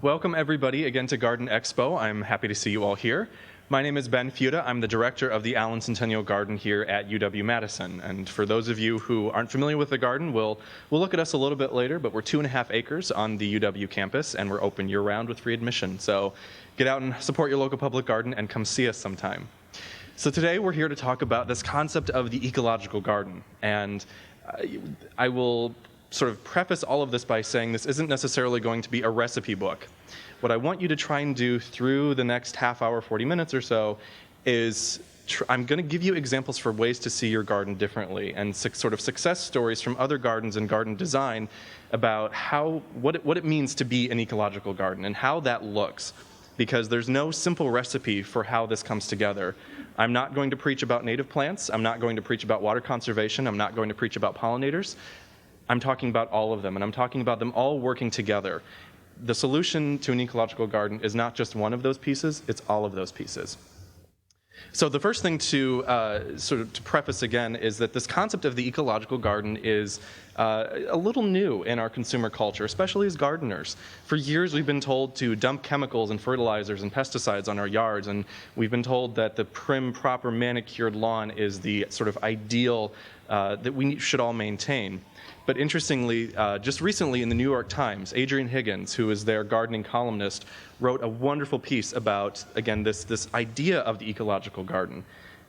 Welcome everybody again to Garden Expo. I'm happy to see you all here. My name is Ben Fuda. I'm the director of the Allen Centennial Garden here at UW-Madison. And for those of you who aren't familiar with the garden, we'll look at us a little bit later, but we're 2.5 acres on the UW campus, and we're open year-round with free admission. So get out and support your local public garden and come see us sometime. So today we're here to talk about this concept of the ecological garden. And I will sort of preface all of this by saying this isn't necessarily going to be a recipe book. What I want you to try and do through the next half hour, 40 minutes or so, is I'm going to give you examples for ways to see your garden differently and sort of success stories from other gardens and garden design about what it means to be an ecological garden and how that looks. Because there's no simple recipe for how this comes together. I'm not going to preach about native plants. I'm not going to preach about water conservation. I'm not going to preach about pollinators. I'm talking about all of them, and I'm talking about them all working together. The solution to an ecological garden is not just one of those pieces, it's all of those pieces. So the first thing to preface again is that this concept of the ecological garden is a little new in our consumer culture, especially as gardeners. For years we've been told to dump chemicals and fertilizers and pesticides on our yards, and we've been told that the prim, proper, manicured lawn is the sort of ideal that we should all maintain. But interestingly, just recently in the New York Times, Adrian Higgins, who is their gardening columnist, wrote a wonderful piece about, again, this idea of the ecological garden.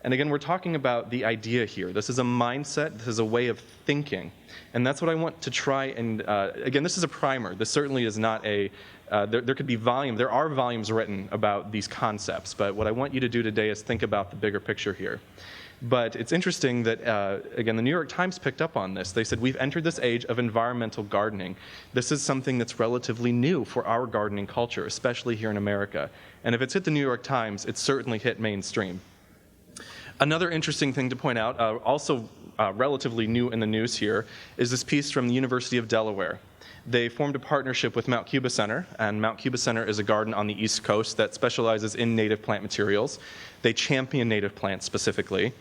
And again, we're talking about the idea here. This is a mindset, this is a way of thinking. And that's what I want to try and, again, this is a primer. This certainly is not there could be there are volumes written about these concepts, but what I want you to do today is think about the bigger picture here. But it's interesting that, again, the New York Times picked up on this. They said, we've entered this age of environmental gardening. This is something that's relatively new for our gardening culture, especially here in America. And if it's hit the New York Times, it's certainly hit mainstream. Another interesting thing to point out, also relatively new in the news here, is this piece from the University of Delaware. They formed a partnership with Mount Cuba Center, and Mount Cuba Center is a garden on the East Coast that specializes in native plant materials. They champion native plants specifically,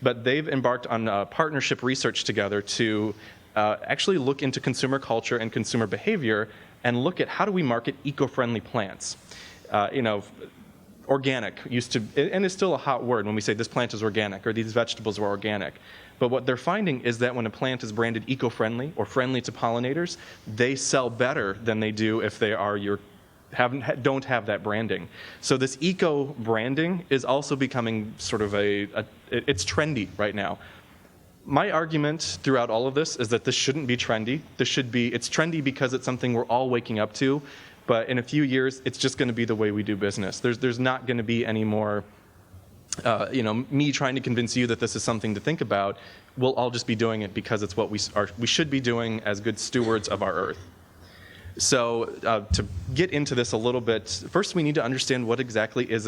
but they've embarked on partnership research together to actually look into consumer culture and consumer behavior and look at how do we market eco-friendly plants. Organic used to, and it's still a hot word when we say this plant is organic or these vegetables are organic. But what they're finding is that when a plant is branded eco-friendly or friendly to pollinators, they sell better than they do if they are don't have that branding. So this eco-branding is also becoming sort of it's trendy right now. My argument throughout all of this is that this shouldn't be trendy. It's trendy because it's something we're all waking up to, but in a few years, it's just going to be the way we do business. There's not going to be any more me trying to convince you that this is something to think about. We'll all just be doing it because it's what we should be doing as good stewards of our earth. So to get into this a little bit, first we need to understand what exactly is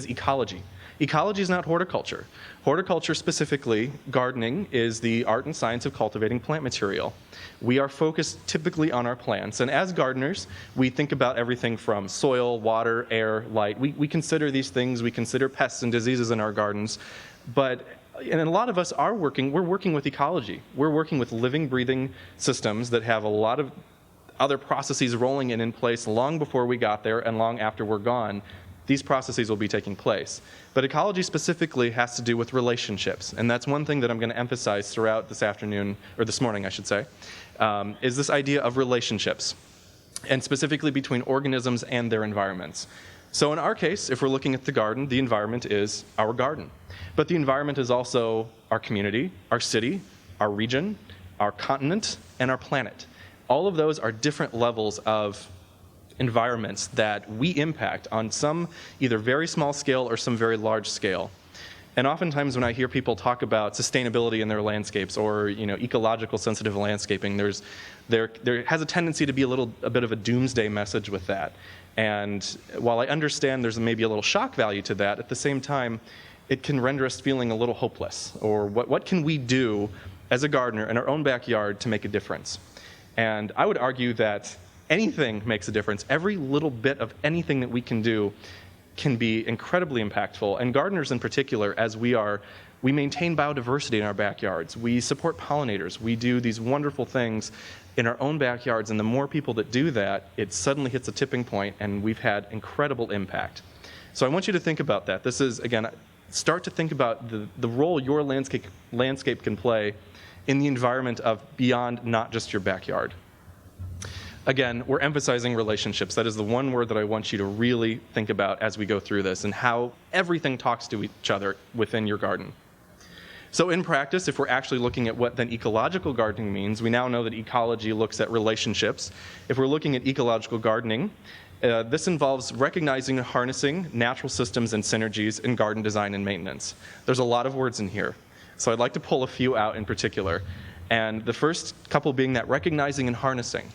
ecology. Ecology is not horticulture. Horticulture, specifically gardening, is the art and science of cultivating plant material. We are focused typically on our plants, and as gardeners, we think about everything from soil, water, air, light. We consider these things, we consider pests and diseases in our gardens, and a lot of us we're working with ecology. We're working with living, breathing systems that have a lot of other processes rolling in place long before we got there and long after we're gone. These processes will be taking place. But ecology specifically has to do with relationships, and that's one thing that I'm going to emphasize throughout this afternoon, or this morning I should say, is this idea of relationships, and specifically between organisms and their environments. So in our case, if we're looking at the garden, the environment is our garden. But the environment is also our community, our city, our region, our continent, and our planet. All of those are different levels of environments that we impact on some either very small scale or some very large scale. And oftentimes when I hear people talk about sustainability in their landscapes or ecological sensitive landscaping, there has a tendency to be a bit of a doomsday message with that. And while I understand there's maybe a little shock value to that, at the same time, it can render us feeling a little hopeless. Or what can we do as a gardener in our own backyard to make a difference? And I would argue that anything makes a difference. Every little bit of anything that we can do can be incredibly impactful. And gardeners in particular, as we maintain biodiversity in our backyards. We support pollinators. We do these wonderful things in our own backyards, and the more people that do that, it suddenly hits a tipping point, and we've had incredible impact. So I want you to think about that. This is, again, start to think about the role your landscape can play in the environment of beyond not just your backyard. Again, we're emphasizing relationships. That is the one word that I want you to really think about as we go through this, and how everything talks to each other within your garden. So in practice, if we're actually looking at what then ecological gardening means, we now know that ecology looks at relationships. If we're looking at ecological gardening, this involves recognizing and harnessing natural systems and synergies in garden design and maintenance. There's a lot of words in here, so I'd like to pull a few out in particular. And the first couple being that recognizing and harnessing.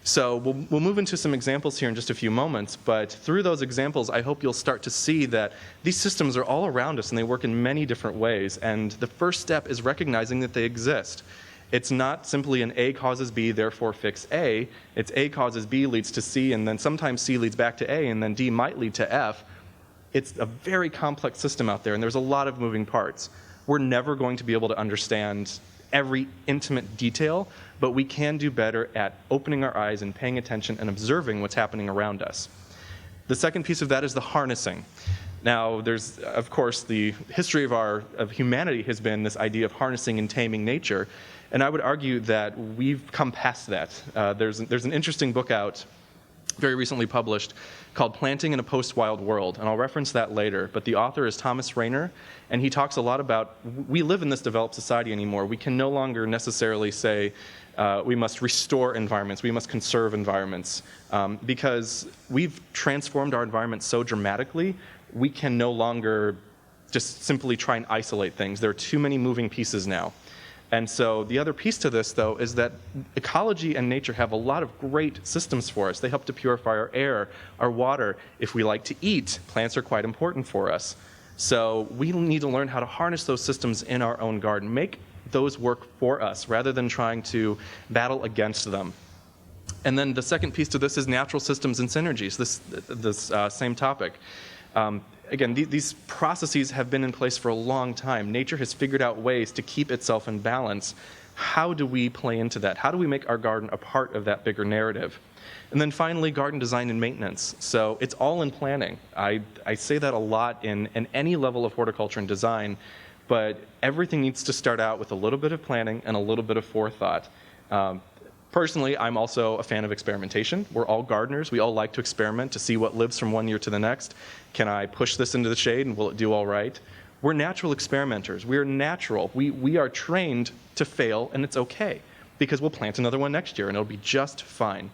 So we'll move into some examples here in just a few moments, but through those examples, I hope you'll start to see that these systems are all around us and they work in many different ways. And the first step is recognizing that they exist. It's not simply an A causes B, therefore fix A. It's A causes B leads to C, and then sometimes C leads back to A, and then D might lead to F. It's a very complex system out there, and there's a lot of moving parts. We're never going to be able to understand every intimate detail, but we can do better at opening our eyes and paying attention and observing what's happening around us. The second piece of that is the harnessing. Now, there's, of course, the history of humanity has been this idea of harnessing and taming nature, and I would argue that we've come past that. There's an interesting book out, very recently published, called Planting in a Post-Wild World, and I'll reference that later, but the author is Thomas Rainer, and he talks a lot about, we live in this developed society anymore. We can no longer necessarily say we must restore environments, we must conserve environments, because we've transformed our environment so dramatically, we can no longer just simply try and isolate things. There are too many moving pieces now. And so the other piece to this, though, is that ecology and nature have a lot of great systems for us. They help to purify our air, our water. If we like to eat, plants are quite important for us. So we need to learn how to harness those systems in our own garden, make those work for us rather than trying to battle against them. And then the second piece to this is natural systems and synergies, this same topic. Again, these processes have been in place for a long time. Nature has figured out ways to keep itself in balance. How do we play into that? How do we make our garden a part of that bigger narrative? And then finally, garden design and maintenance. So it's all in planning. I say that a lot in any level of horticulture and design, but everything needs to start out with a little bit of planning and a little bit of forethought. Personally, I'm also a fan of experimentation. We're all gardeners. We all like to experiment to see what lives from one year to the next. Can I push this into the shade and will it do all right? We're natural experimenters. We're natural. We are trained to fail, and it's okay because we'll plant another one next year and it'll be just fine.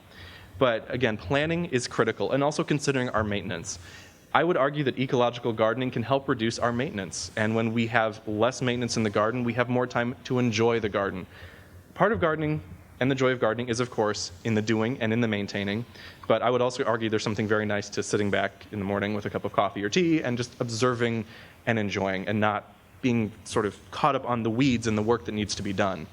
But again, planning is critical, and also considering our maintenance. I would argue that ecological gardening can help reduce our maintenance. And when we have less maintenance in the garden, we have more time to enjoy the garden. Part of gardening and the joy of gardening is, of course, in the doing and in the maintaining. But I would also argue there's something very nice to sitting back in the morning with a cup of coffee or tea and just observing and enjoying and not being sort of caught up on the weeds and the work that needs to be done.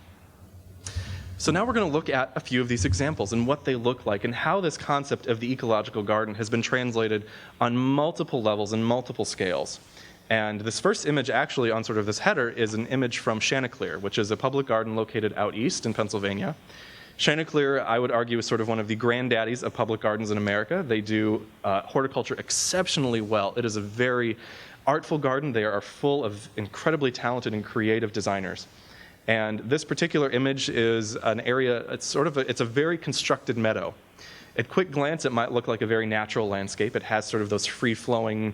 So now we're going to look at a few of these examples and what they look like and how this concept of the ecological garden has been translated on multiple levels and multiple scales. And this first image actually on sort of this header is an image from Chanticleer, which is a public garden located out east in Pennsylvania. Chanticleer, I would argue, is sort of one of the granddaddies of public gardens in America. They do horticulture exceptionally well. It is a very artful garden. They are full of incredibly talented and creative designers. And this particular image is an area, it's a very constructed meadow. At quick glance, it might look like a very natural landscape. It has sort of those free-flowing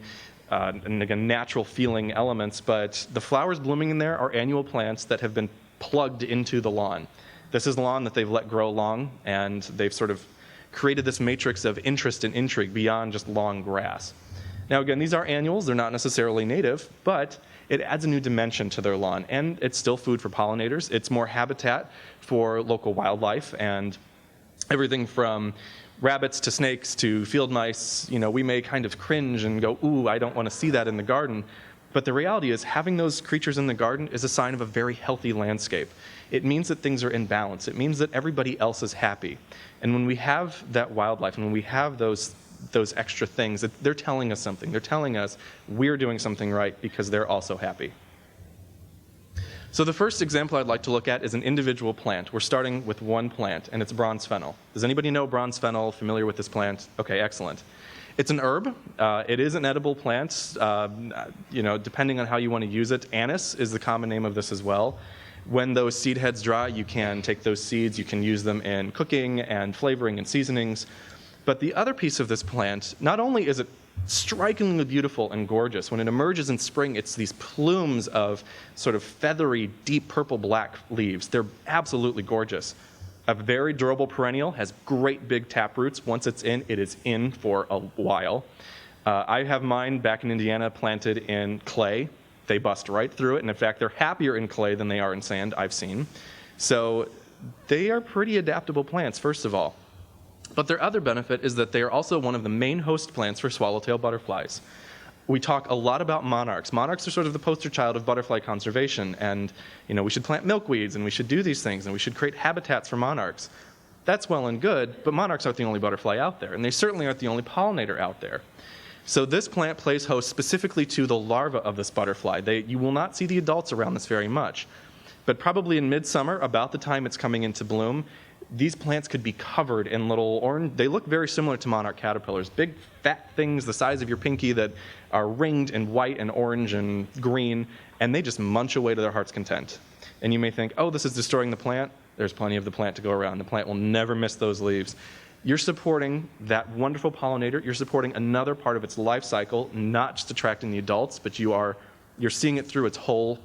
and again, natural feeling elements, but the flowers blooming in there are annual plants that have been plugged into the lawn. This is lawn that they've let grow long, and they've sort of created this matrix of interest and intrigue beyond just long grass. Now again, these are annuals, they're not necessarily native, but it adds a new dimension to their lawn, and it's still food for pollinators. It's more habitat for local wildlife, and everything from rabbits to snakes to field mice, we may kind of cringe and go, ooh, I don't want to see that in the garden. But the reality is having those creatures in the garden is a sign of a very healthy landscape. It means that things are in balance. It means that everybody else is happy. And when we have that wildlife and when we have those extra things, they're telling us something. They're telling us we're doing something right because they're also happy. So the first example I'd like to look at is an individual plant. We're starting with one plant, and it's bronze fennel. Does anybody know bronze fennel, familiar with this plant? Okay, excellent. It's an herb. It is an edible plant. Depending on how you want to use it, anise is the common name of this as well. When those seed heads dry, you can take those seeds, you can use them in cooking and flavoring and seasonings. But the other piece of this plant, not only is it strikingly beautiful and gorgeous, when it emerges in spring, it's these plumes of sort of feathery, deep purple-black leaves. They're absolutely gorgeous. A very durable perennial, has great big tap roots. Once it's in, it is in for a while. I have mine back in Indiana planted in clay. They bust right through it, and in fact, they're happier in clay than they are in sand, I've seen. So they are pretty adaptable plants, first of all. But their other benefit is that they are also one of the main host plants for swallowtail butterflies. We talk a lot about monarchs. Monarchs are sort of the poster child of butterfly conservation, and we should plant milkweeds, and we should do these things, and we should create habitats for monarchs. That's well and good, but monarchs aren't the only butterfly out there, and they certainly aren't the only pollinator out there. So this plant plays host specifically to the larva of this butterfly. You will not see the adults around this very much. But probably in midsummer, about the time it's coming into bloom, these plants could be covered in little orange. They look very similar to monarch caterpillars, big fat things the size of your pinky that are ringed and white and orange and green, and they just munch away to their heart's content. And you may think, oh, this is destroying the plant. There's plenty of the plant to go around. The plant will never miss those leaves. You're supporting that wonderful pollinator. You're supporting another part of its life cycle, not just attracting the adults, but you're seeing it through its whole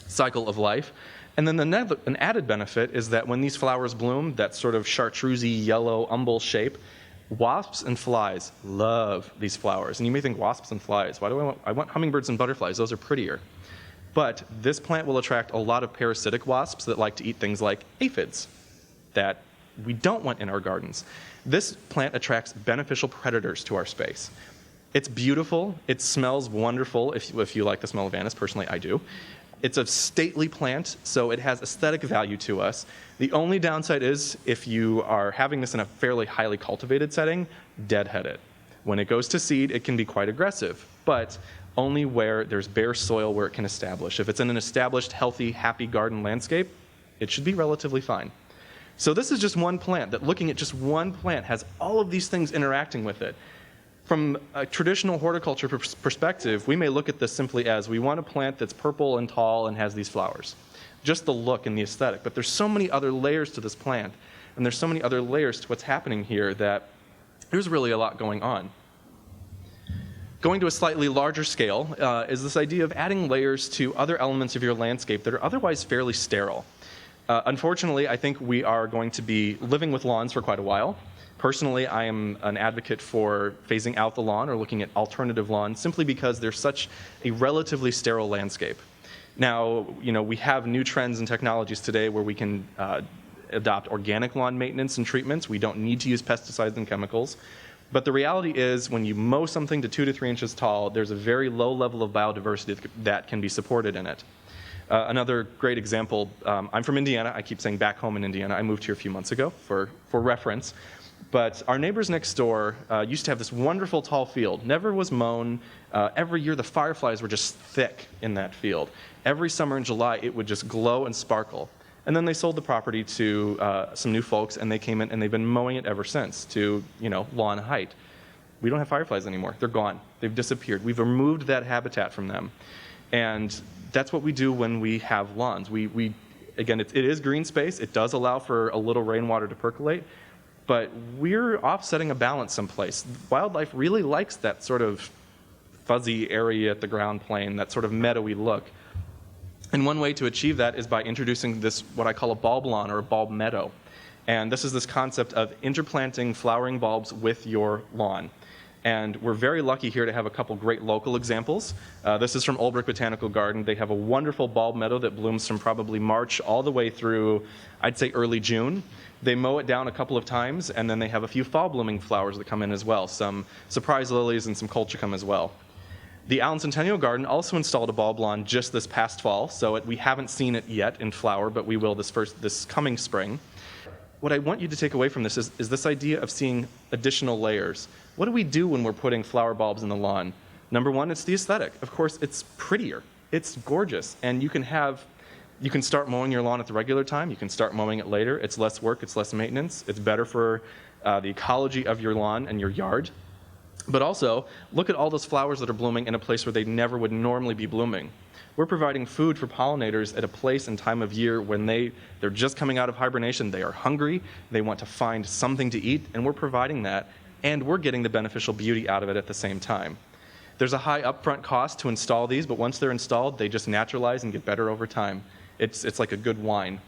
cycle of life. And then an added benefit is that when these flowers bloom, that sort of chartreusey yellow umbel shape, wasps and flies love these flowers. And you may think, wasps and flies, why do I want hummingbirds and butterflies? Those are prettier. But this plant will attract a lot of parasitic wasps that like to eat things like aphids that we don't want in our gardens. This plant attracts beneficial predators to our space. It's beautiful. It smells wonderful if you like the smell of anise. Personally, I do. It's a stately plant, so it has aesthetic value to us. The only downside is if you are having this in a fairly highly cultivated setting, deadhead it. When it goes to seed, it can be quite aggressive, but only where there's bare soil where it can establish. If it's in an established, healthy, happy garden landscape, it should be relatively fine. So this is just one plant, that looking at just one plant has all of these things interacting with it. From a traditional horticulture perspective, we may look at this simply as we want a plant that's purple and tall and has these flowers. Just the look and the aesthetic. But there's so many other layers to this plant, and there's so many other layers to what's happening here that there's really a lot going on. Going to a slightly larger scale is this idea of adding layers to other elements of your landscape that are otherwise fairly sterile. Unfortunately, I think we are going to be living with lawns for quite a while. Personally, I am an advocate for phasing out the lawn or looking at alternative lawns simply because there's such a relatively sterile landscape. Now, we have new trends and technologies today where we can adopt organic lawn maintenance and treatments. We don't need to use pesticides and chemicals. But the reality is when you mow something to 2 to 3 inches tall, there's a very low level of biodiversity that can be supported in it. Another great example, I'm from Indiana. I keep saying back home in Indiana. I moved here a few months ago for reference. But our neighbors next door used to have this wonderful tall field. Never was mown. Every year the fireflies were just thick in that field. Every summer in July it would just glow and sparkle. And then they sold the property to some new folks, and they came in and they've been mowing it ever since to lawn height. We don't have fireflies anymore. They're gone. They've disappeared. We've removed that habitat from them. And that's what we do when we have lawns. Again, it is green space. It does allow for a little rainwater to percolate. But we're offsetting a balance someplace. Wildlife really likes that sort of fuzzy area at the ground plane, that sort of meadowy look. And one way to achieve that is by introducing this, what I call a bulb lawn or a bulb meadow. And this is this concept of interplanting flowering bulbs with your lawn. And we're very lucky here to have a couple great local examples. This is from Olbrich Botanical Garden. They have a wonderful bulb meadow that blooms from probably March all the way through, I'd say, early June. They mow it down a couple of times, and then they have a few fall blooming flowers that come in as well, some surprise lilies and some colchicum as well. The Allen Centennial Garden also installed a bulb lawn just this past fall, so we haven't seen it yet in flower, but we will this coming spring. What I want you to take away from this is this idea of seeing additional layers. What do we do when we're putting flower bulbs in the lawn? Number one, it's the aesthetic. Of course, it's prettier. It's gorgeous, and you can have You can start mowing your lawn at the regular time. You can start mowing it later. It's less work. It's less maintenance. It's better for the ecology of your lawn and your yard. But also, look at all those flowers that are blooming in a place where they never would normally be blooming. We're providing food for pollinators at a place and time of year when they're just coming out of hibernation. They are hungry. They want to find something to eat, and we're providing that, and we're getting the beneficial beauty out of it at the same time. There's a high upfront cost to install these, but once they're installed, they just naturalize and get better over time. It's like a good wine.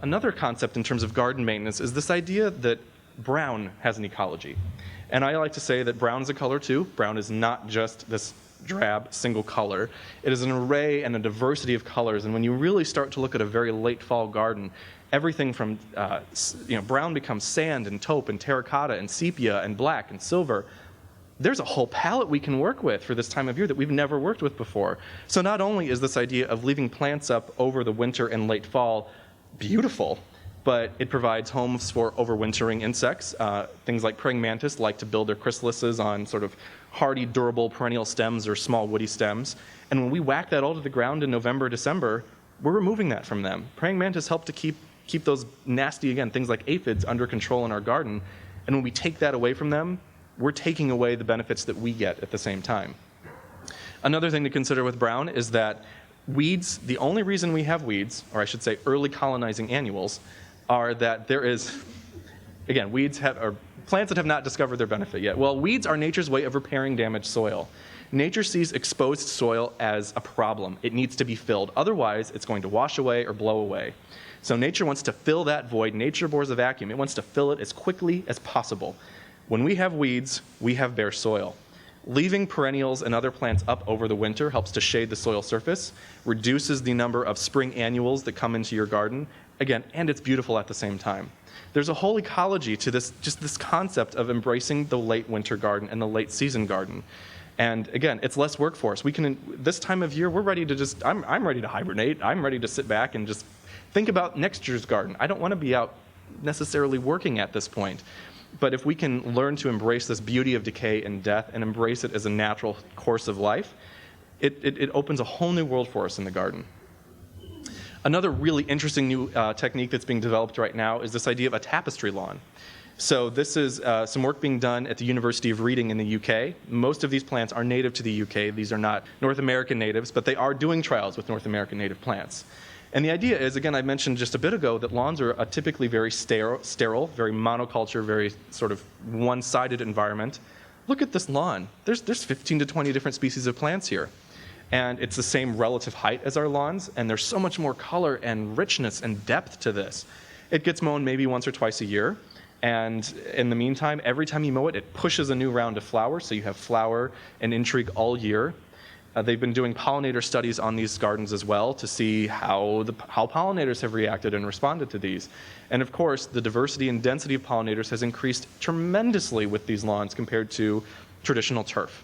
Another concept in terms of garden maintenance is this idea that brown has an ecology. And I like to say that brown is a color too. Brown is not just this drab single color. It is an array and a diversity of colors. And when you really start to look at a very late fall garden, everything from brown becomes sand and taupe and terracotta and sepia and black and silver. There's a whole palette we can work with for this time of year that we've never worked with before. So not only is this idea of leaving plants up over the winter and late fall beautiful, but it provides homes for overwintering insects. Things like praying mantis like to build their chrysalises on sort of hardy, durable perennial stems or small woody stems. And when we whack that all to the ground in November, December, we're removing that from them. Praying mantis help to keep those nasty, again, things like aphids under control in our garden. And when we take that away from them, we're taking away the benefits that we get at the same time. Another thing to consider with brown is that weeds, the only reason we have weeds, or I should say early colonizing annuals, are that there is, again, are plants that have not discovered their benefit yet. Well, weeds are nature's way of repairing damaged soil. Nature sees exposed soil as a problem. It needs to be filled. Otherwise, it's going to wash away or blow away. So nature wants to fill that void. Nature bores a vacuum. It wants to fill it as quickly as possible. When we have weeds, we have bare soil. Leaving perennials and other plants up over the winter helps to shade the soil surface, reduces the number of spring annuals that come into your garden, again, and it's beautiful at the same time. There's a whole ecology to this concept of embracing the late winter garden and the late season garden. And again, it's less work for us. This time of year, we're ready to I'm ready to hibernate. I'm ready to sit back and just think about next year's garden. I don't want to be out necessarily working at this point. But if we can learn to embrace this beauty of decay and death and embrace it as a natural course of life, it opens a whole new world for us in the garden. Another really interesting new technique that's being developed right now is this idea of a tapestry lawn. So this is some work being done at the University of Reading in the UK. Most of these plants are native to the UK. These are not North American natives, but they are doing trials with North American native plants. And the idea is, again, I mentioned just a bit ago that lawns are a typically very sterile, very monoculture, very sort of one-sided environment. Look at this lawn. There's 15 to 20 different species of plants here. And it's the same relative height as our lawns, and there's so much more color and richness and depth to this. It gets mown maybe once or twice a year, and in the meantime, every time you mow it, it pushes a new round of flower, so you have flower and intrigue all year. They've been doing pollinator studies on these gardens as well to see how pollinators have reacted and responded to these. And of course, the diversity and density of pollinators has increased tremendously with these lawns compared to traditional turf.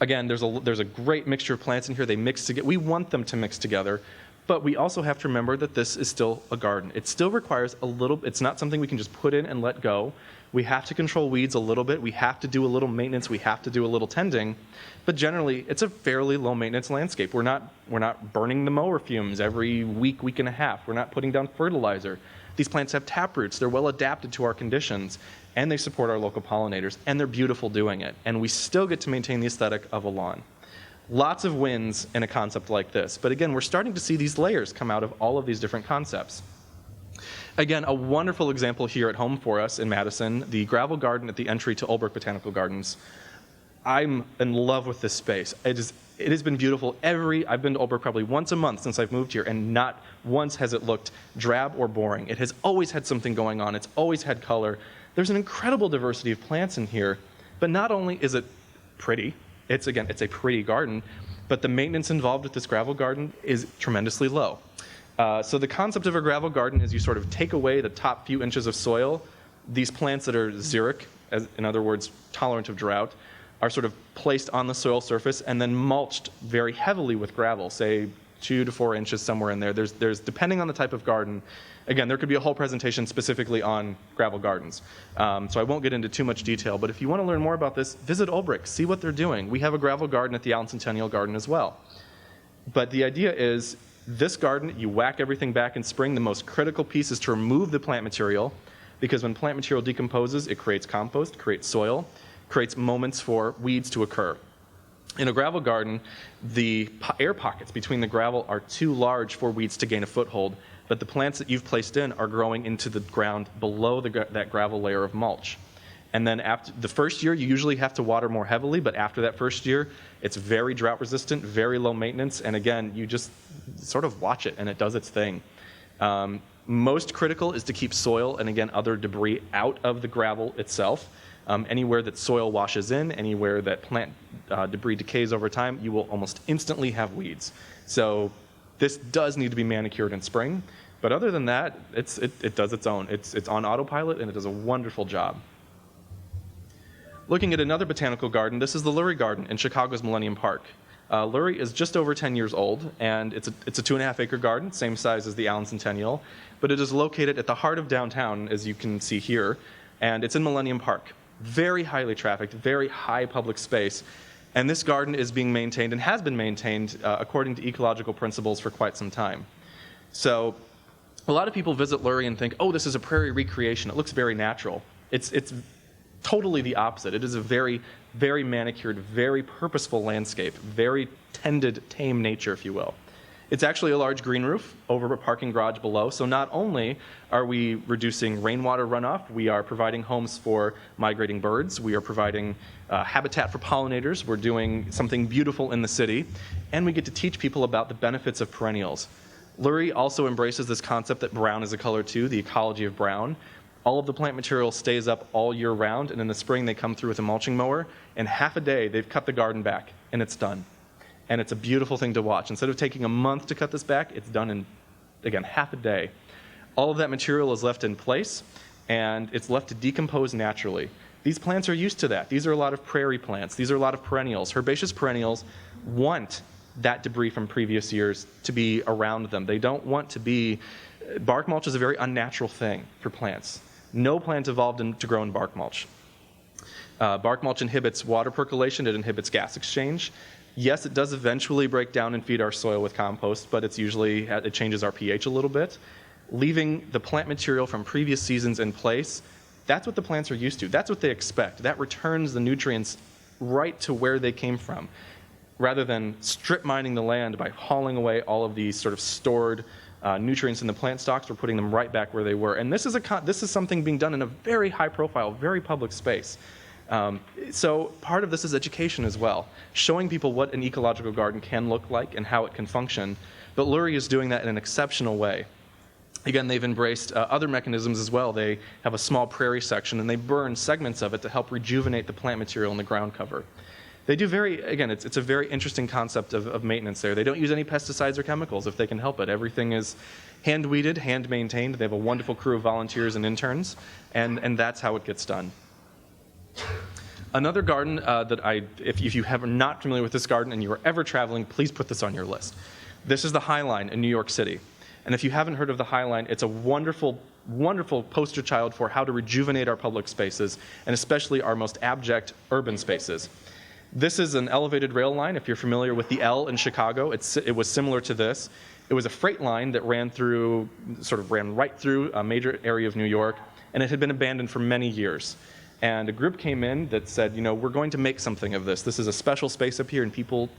Again, there's a great mixture of plants in here. They mix together. We want them to mix together, but we also have to remember that this is still a garden. It still requires it's not something we can just put in and let go. We have to control weeds a little bit. We have to do a little maintenance. We have to do a little tending. But generally, it's a fairly low maintenance landscape. We're not burning the mower fumes every week and a half. We're not putting down fertilizer. These plants have taproots. They're well adapted to our conditions, and they support our local pollinators, and they're beautiful doing it. And we still get to maintain the aesthetic of a lawn. Lots of wins in a concept like this. But again, we're starting to see these layers come out of all of these different concepts. Again, a wonderful example here at home for us in Madison, the gravel garden at the entry to Olbrich Botanical Gardens. I'm in love with this space. It has been beautiful. I've been to Olbrich probably once a month since I've moved here, and not once has it looked drab or boring. It has always had something going on. It's always had color. There's an incredible diversity of plants in here, but not only is it pretty, it's a pretty garden, but the maintenance involved with this gravel garden is tremendously low. So the concept of a gravel garden is you sort of take away the top few inches of soil. These plants that are xeric, in other words, tolerant of drought, are sort of placed on the soil surface and then mulched very heavily with gravel, say 2 to 4 inches somewhere in there. There's depending on the type of garden. Again, there could be a whole presentation specifically on gravel gardens. So I won't get into too much detail, but if you want to learn more about this, visit Olbrich, see what they're doing. We have a gravel garden at the Allen Centennial Garden as well. But the idea is, This garden, you whack everything back in spring. The most critical piece is to remove the plant material, because when plant material decomposes, it creates compost, creates soil, creates moments for weeds to occur. In a gravel garden, the air pockets between the gravel are too large for weeds to gain a foothold, but the plants that you've placed in are growing into the ground below that gravel layer of mulch. And then after the first year, you usually have to water more heavily, but after that first year, it's very drought resistant, very low maintenance, and again, you just sort of watch it and it does its thing. Most critical is to keep soil and again, other debris out of the gravel itself. Anywhere that soil washes in, anywhere that plant debris decays over time, you will almost instantly have weeds. So this does need to be manicured in spring, but other than that, it does its own. It's on autopilot and it does a wonderful job. Looking at another botanical garden, this is the Lurie Garden in Chicago's Millennium Park. Lurie is just over 10 years old, and it's a 2.5 acre garden, same size as the Allen Centennial, but it is located at the heart of downtown, as you can see here, and it's in Millennium Park. Very highly trafficked, very high public space, and this garden is being maintained and has been maintained according to ecological principles for quite some time. So a lot of people visit Lurie and think, oh, this is a prairie recreation. It looks very natural. It's totally the opposite. It is a very, very manicured, very purposeful landscape, very tended, tame nature, if you will. It's actually a large green roof over a parking garage below, so not only are we reducing rainwater runoff, we are providing homes for migrating birds, we are providing habitat for pollinators, we're doing something beautiful in the city, and we get to teach people about the benefits of perennials. Lurie also embraces this concept that brown is a color too, the ecology of brown. All of the plant material stays up all year round, and in the spring they come through with a mulching mower. In half a day, they've cut the garden back, and it's done. And it's a beautiful thing to watch. Instead of taking a month to cut this back, it's done in, again, half a day. All of that material is left in place, and it's left to decompose naturally. These plants are used to that. These are a lot of prairie plants. These are a lot of perennials. Herbaceous perennials want that debris from previous years to be around them. They don't want to be... Bark mulch is a very unnatural thing for plants. No plant evolved to grow in bark mulch. Bark mulch inhibits water percolation, it inhibits gas exchange. Yes, it does eventually break down and feed our soil with compost, but it changes our pH a little bit. Leaving the plant material from previous seasons in place, that's what the plants are used to. That's what they expect. That returns the nutrients right to where they came from, rather than strip mining the land by hauling away all of these sort of stored nutrients in the plant stocks. We're putting them right back where they were. And this is something being done in a very high profile, very public space. So part of this is education as well, showing people what an ecological garden can look like and how it can function. But Lurie is doing that in an exceptional way. Again, they've embraced other mechanisms as well. They have a small prairie section and they burn segments of it to help rejuvenate the plant material in the ground cover. They do it's a very interesting concept of maintenance there. They don't use any pesticides or chemicals if they can help it. Everything is hand weeded, hand maintained. They have a wonderful crew of volunteers and interns, and that's how it gets done. Another garden that if you are not familiar with this garden and you are ever traveling, please put this on your list. This is the High Line in New York City. And if you haven't heard of the High Line, it's a wonderful, wonderful poster child for how to rejuvenate our public spaces, and especially our most abject urban spaces. This is an elevated rail line. If you're familiar with the L in Chicago, it was similar to this. It was a freight line that ran right through a major area of New York, and it had been abandoned for many years. And a group came in that said, we're going to make something of this. This is a special space up here, and people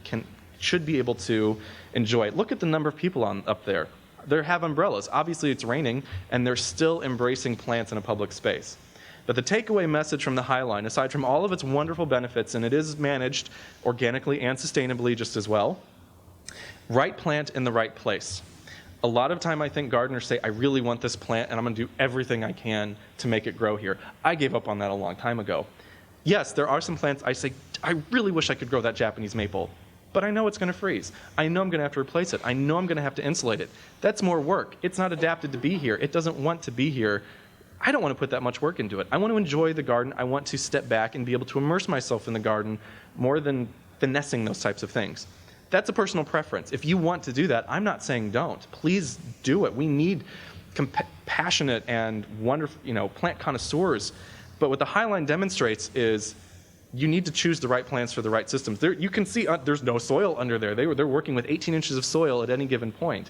should be able to enjoy it. Look at the number of people up there. They have umbrellas. Obviously, it's raining, and they're still embracing plants in a public space. But the takeaway message from the High Line, aside from all of its wonderful benefits, and it is managed organically and sustainably just as well, right plant in the right place. A lot of time I think gardeners say, I really want this plant and I'm going to do everything I can to make it grow here. I gave up on that a long time ago. Yes, there are some plants I say, I really wish I could grow that Japanese maple, but I know it's going to freeze. I know I'm going to have to replace it. I know I'm going to have to insulate it. That's more work. It's not adapted to be here. It doesn't want to be here. I don't want to put that much work into it. I want to enjoy the garden. I want to step back and be able to immerse myself in the garden more than finessing those types of things. That's a personal preference. If you want to do that, I'm not saying don't. Please do it. We need passionate and wonderful, plant connoisseurs. But what the High Line demonstrates is you need to choose the right plants for the right systems. You can see there's no soil under there. They're working with 18 inches of soil at any given point.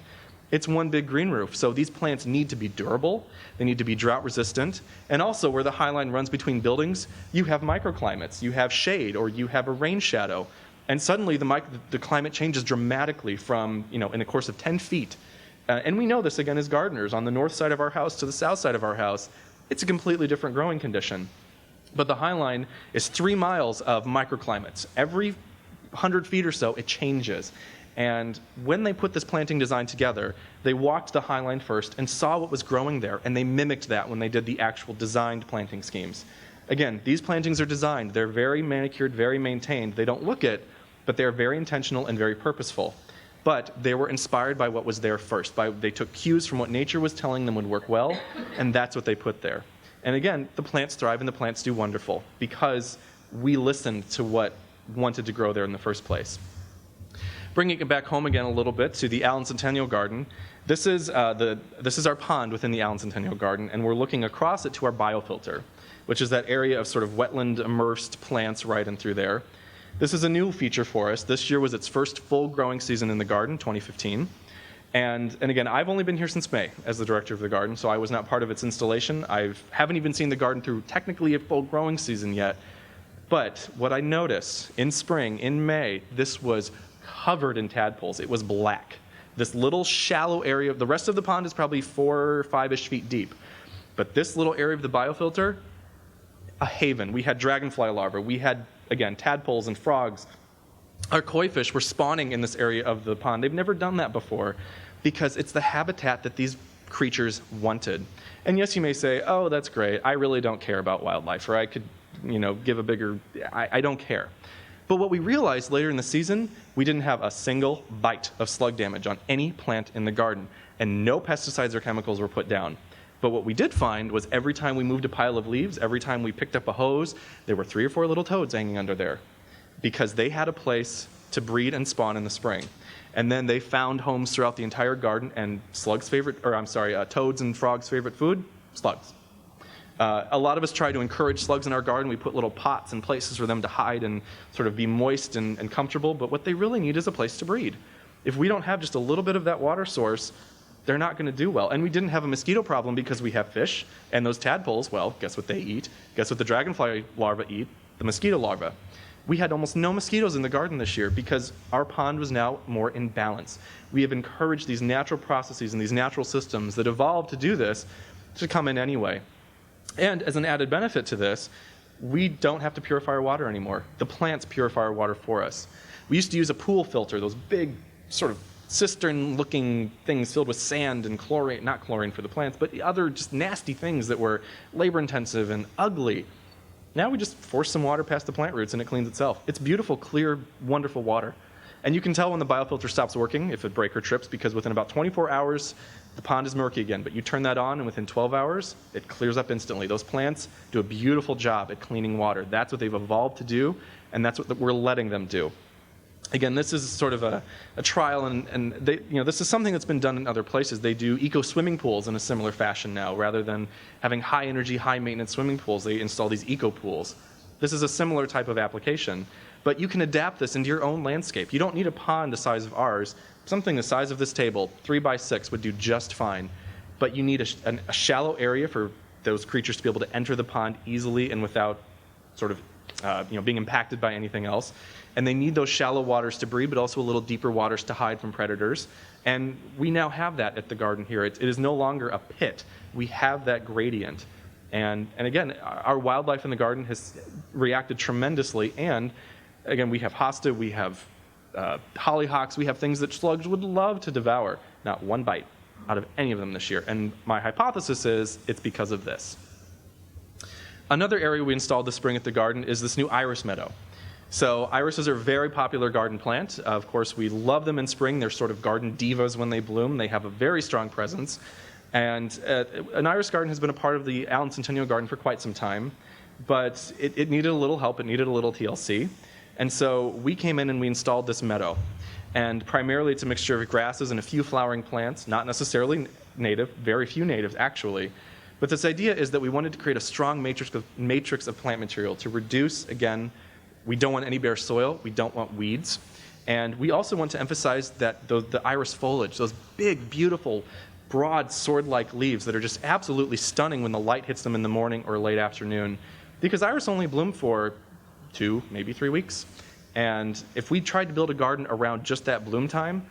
It's one big green roof, so these plants need to be durable, they need to be drought resistant, and also where the High Line runs between buildings, you have microclimates, you have shade, or you have a rain shadow, and suddenly the climate changes dramatically from, in the course of 10 feet. And we know this, again, as gardeners. On the north side of our house to the south side of our house, it's a completely different growing condition. But the High Line is 3 miles of microclimates. Every 100 feet or so, it changes. And when they put this planting design together, they walked the High Line first and saw what was growing there, and they mimicked that when they did the actual designed planting schemes. Again, these plantings are designed. They're very manicured, very maintained. They don't look it, but they're very intentional and very purposeful. But they were inspired by what was there first. They took cues from what nature was telling them would work well, and that's what they put there. And again, the plants thrive and the plants do wonderful because we listened to what wanted to grow there in the first place. Bringing it back home again a little bit to the Allen Centennial Garden, this is our pond within the Allen Centennial Garden, and we're looking across it to our biofilter, which is that area of sort of wetland immersed plants right in through there. This is a new feature for us. This year was its first full growing season in the garden, 2015. And again, I've only been here since May as the director of the garden, so I was not part of its installation. I haven't even seen the garden through technically a full growing season yet. But what I noticed in spring, in May, this was covered in tadpoles. It was black. This little shallow area, the rest of the pond is probably 4 or 5-ish feet deep. But this little area of the biofilter, a haven. We had dragonfly larvae. We had, again, tadpoles and frogs. Our koi fish were spawning in this area of the pond. They've never done that before because it's the habitat that these creatures wanted. And yes, you may say, oh, that's great. I really don't care about wildlife, or I could, give a bigger, I don't care. But what we realized later in the season, we didn't have a single bite of slug damage on any plant in the garden, and no pesticides or chemicals were put down. But what we did find was every time we moved a pile of leaves, every time we picked up a hose, there were 3 or 4 little toads hanging under there because they had a place to breed and spawn in the spring. And then they found homes throughout the entire garden, and toads and frogs' favorite food, slugs. A lot of us try to encourage slugs in our garden. We put little pots and places for them to hide and sort of be moist and comfortable, but what they really need is a place to breed. If we don't have just a little bit of that water source, they're not going to do well. And we didn't have a mosquito problem because we have fish, and those tadpoles, well, guess what they eat? Guess what the dragonfly larvae eat? The mosquito larvae. We had almost no mosquitoes in the garden this year because our pond was now more in balance. We have encouraged these natural processes and these natural systems that evolved to do this to come in anyway. And as an added benefit to this, we don't have to purify our water anymore. The plants purify our water for us. We used to use a pool filter, those big sort of cistern-looking things filled with sand and chlorine, not chlorine for the plants, but other just nasty things that were labor-intensive and ugly. Now we just force some water past the plant roots and it cleans itself. It's beautiful, clear, wonderful water. And you can tell when the biofilter stops working if a breaker trips, because within about 24 hours, the pond is murky again. But you turn that on, and within 12 hours, it clears up instantly. Those plants do a beautiful job at cleaning water. That's what they've evolved to do, and that's what we're letting them do. Again, this is sort of a trial, and they, this is something that's been done in other places. They do eco-swimming pools in a similar fashion now. Rather than having high-energy, high-maintenance swimming pools, they install these eco-pools. This is a similar type of application. But you can adapt this into your own landscape. You don't need a pond the size of ours. Something the size of this table, 3 by 6, would do just fine. But you need a shallow area for those creatures to be able to enter the pond easily and without sort of being impacted by anything else. And they need those shallow waters to breed, but also a little deeper waters to hide from predators. And we now have that at the garden here. It is no longer a pit. We have that gradient. And again, our wildlife in the garden has reacted tremendously. And again, we have hosta, we have hollyhocks, we have things that slugs would love to devour. Not one bite out of any of them this year. And my hypothesis is it's because of this. Another area we installed this spring at the garden is this new iris meadow. So irises are a very popular garden plant. Of course, we love them in spring. They're sort of garden divas when they bloom. They have a very strong presence. And an iris garden has been a part of the Allen Centennial Garden for quite some time, but it needed a little help. It needed a little TLC. And so we came in and we installed this meadow. And primarily it's a mixture of grasses and a few flowering plants, not necessarily native, very few natives actually. But this idea is that we wanted to create a strong matrix of plant material to reduce, again, we don't want any bare soil, we don't want weeds, and we also want to emphasize that the iris foliage, those big, beautiful, broad sword-like leaves that are just absolutely stunning when the light hits them in the morning or late afternoon, because iris only bloom for 2, maybe 3 weeks. And if we tried to build a garden around just that bloom time,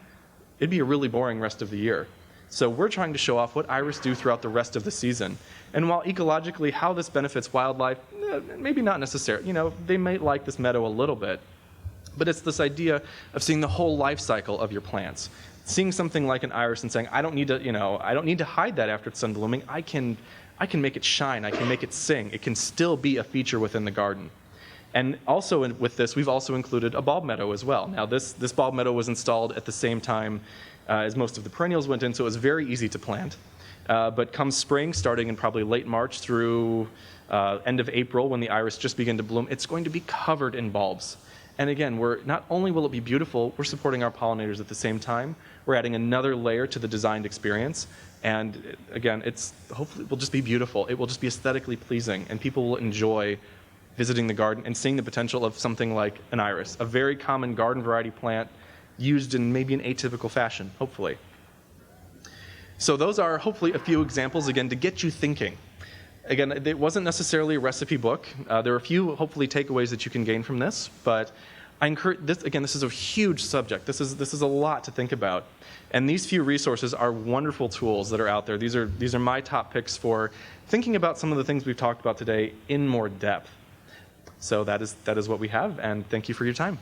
it'd be a really boring rest of the year. So we're trying to show off what iris do throughout the rest of the season. And while ecologically how this benefits wildlife, maybe not necessarily. You know, they might like this meadow a little bit. But it's this idea of seeing the whole life cycle of your plants. Seeing something like an iris and saying, I don't need to hide that after it's done blooming. I can make it shine. I can make it sing. It can still be a feature within the garden. And also with this, we've also included a bulb meadow as well. Now this bulb meadow was installed at the same time as most of the perennials went in, so it was very easy to plant. But come spring, starting in probably late March through end of April, when the iris just begin to bloom, it's going to be covered in bulbs. And again, not only will it be beautiful, we're supporting our pollinators at the same time. We're adding another layer to the designed experience. And again, hopefully it will just be beautiful. It will just be aesthetically pleasing, and people will enjoy visiting the garden and seeing the potential of something like an iris, a very common garden variety plant used in maybe an atypical fashion, hopefully. So those are hopefully a few examples, again, to get you thinking. Again, it wasn't necessarily a recipe book. There are a few, hopefully, takeaways that you can gain from this, but I encourage this. Again, this is a huge subject. This is a lot to think about, and these few resources are wonderful tools that are out there. These are my top picks for thinking about some of the things we've talked about today in more depth. So that is what we have, and thank you for your time.